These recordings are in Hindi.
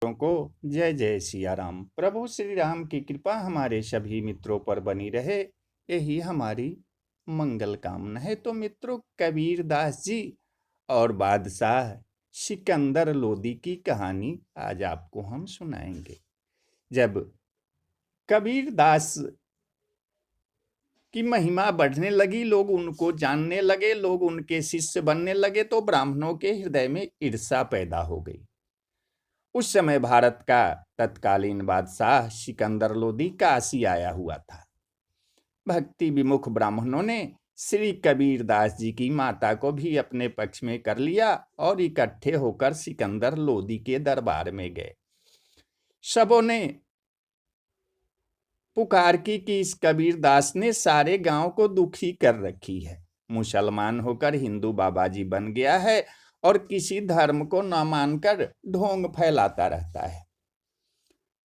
को जय जय सिया राम। प्रभु श्री राम की कृपा हमारे सभी मित्रों पर बनी रहे, यही हमारी मंगल कामना है। तो मित्रों, कबीर दास जी और बादशाह सिकंदर लोदी की कहानी आज आपको हम सुनाएंगे। जब कबीर दास की महिमा बढ़ने लगी, लोग उनको जानने लगे, लोग उनके शिष्य बनने लगे, तो ब्राह्मणों के हृदय में ईर्ष्या पैदा हो गई। उस समय भारत का तत्कालीन बादशाह सिकंदर लोदी काशी आया हुआ था। भक्ति विमुख ब्राह्मणों ने श्री कबीर दास जी की माता को भी अपने पक्ष में कर लिया और इकट्ठे होकर सिकंदर लोदी के दरबार में गए। सबों ने पुकार की कि इस कबीर दास ने सारे गांव को दुखी कर रखी है। मुसलमान होकर हिंदू बाबाजी बन गया है और किसी धर्म को न मानकर ढोंग फैलाता रहता है।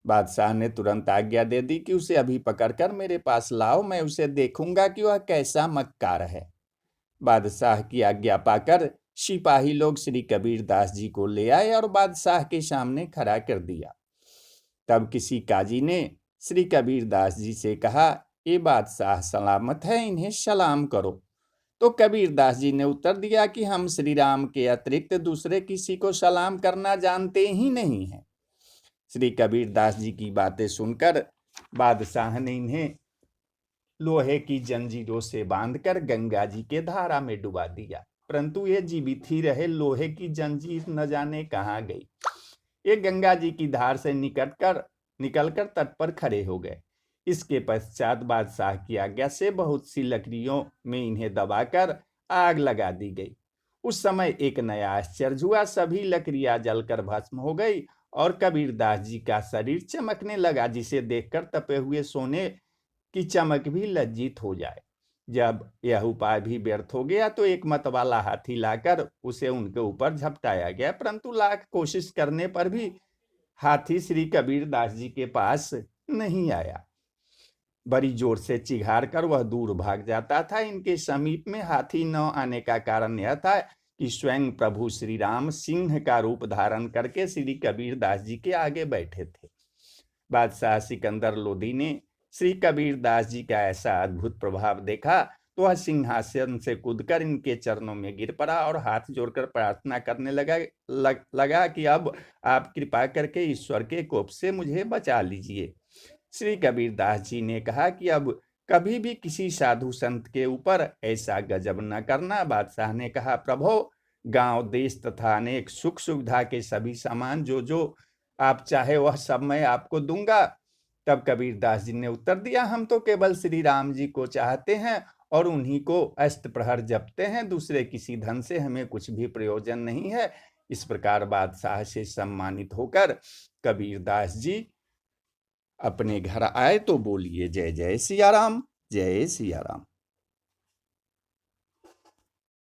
बादशाह ने तुरंत आज्ञा दे दी कि उसे अभी पकड़कर मेरे पास लाओ, मैं उसे देखूंगा कि वह कैसा मक्कार है। बादशाह की आज्ञा पाकर सिपाही लोग श्री कबीर दास जी को ले आए और बादशाह के सामने खड़ा कर दिया। तब किसी काजी ने श्री कबीर दास जी से कहा, ये बादशाह सलामत है, इन्हें सलाम करो। तो कबीर दास जी ने उत्तर दिया कि हम श्री राम के अतिरिक्त दूसरे किसी को सलाम करना जानते ही नहीं हैं। श्री कबीर दास जी की बातें सुनकर बादशाह ने इन्हें लोहे की जंजीरों से बांधकर गंगा जी के धारा में डुबा दिया, परंतु ये जीवित ही रहे। लोहे की जंजीर न जाने कहाँ गई। ये गंगा जी की धार से निकलकर तट पर खड़े हो गए। इसके पश्चात बादशाह की आज्ञा से बहुत सी लकड़ियों में इन्हें दबाकर आग लगा दी गई। उस समय एक नया आश्चर्य हुआ, सभी लकड़ियां जलकर भस्म हो गई और कबीर दास जी का शरीर चमकने लगा, जिसे देखकर तपे हुए सोने की चमक भी लज्जित हो जाए। जब यह उपाय भी व्यर्थ हो गया तो एक मतवाला हाथी लाकर उसे उनके ऊपर झपटाया गया, परंतु लाख कोशिश करने पर भी हाथी श्री कबीर दास जी के पास नहीं आया। बड़ी जोर से चिघार कर वह दूर भाग जाता था। इनके समीप में हाथी न आने का कारण यह था कि स्वयं प्रभु श्री राम सिंह का रूप धारण करके श्री कबीर दास जी के आगे बैठे थे। बादशाह सिकंदर लोदी ने श्री कबीर दास जी का ऐसा अद्भुत प्रभाव देखा तो वह सिंहासन से कूदकर इनके चरणों में गिर पड़ा और हाथ जोड़कर प्रार्थना करने लगा कि अब आप कृपा करके ईश्वर के कोप से मुझे बचा लीजिए। श्री कबीर दास जी ने कहा कि अब कभी भी किसी साधु संत के ऊपर ऐसा गजब न करना। बादशाह ने कहा, प्रभो, गांव देश तथा अनेक सुख सुविधा के सभी सामान जो आप चाहे वह सब मैं आपको दूंगा। तब कबीर दास जी ने उत्तर दिया, हम तो केवल श्री राम जी को चाहते हैं और उन्हीं को अष्ट प्रहर जपते हैं, दूसरे किसी धन से हमें कुछ भी प्रयोजन नहीं है। इस प्रकार बादशाह से सम्मानित होकर कबीर दास जी अपने घर आए तो बोलिए जय जय सिया राम, जय सिया राम।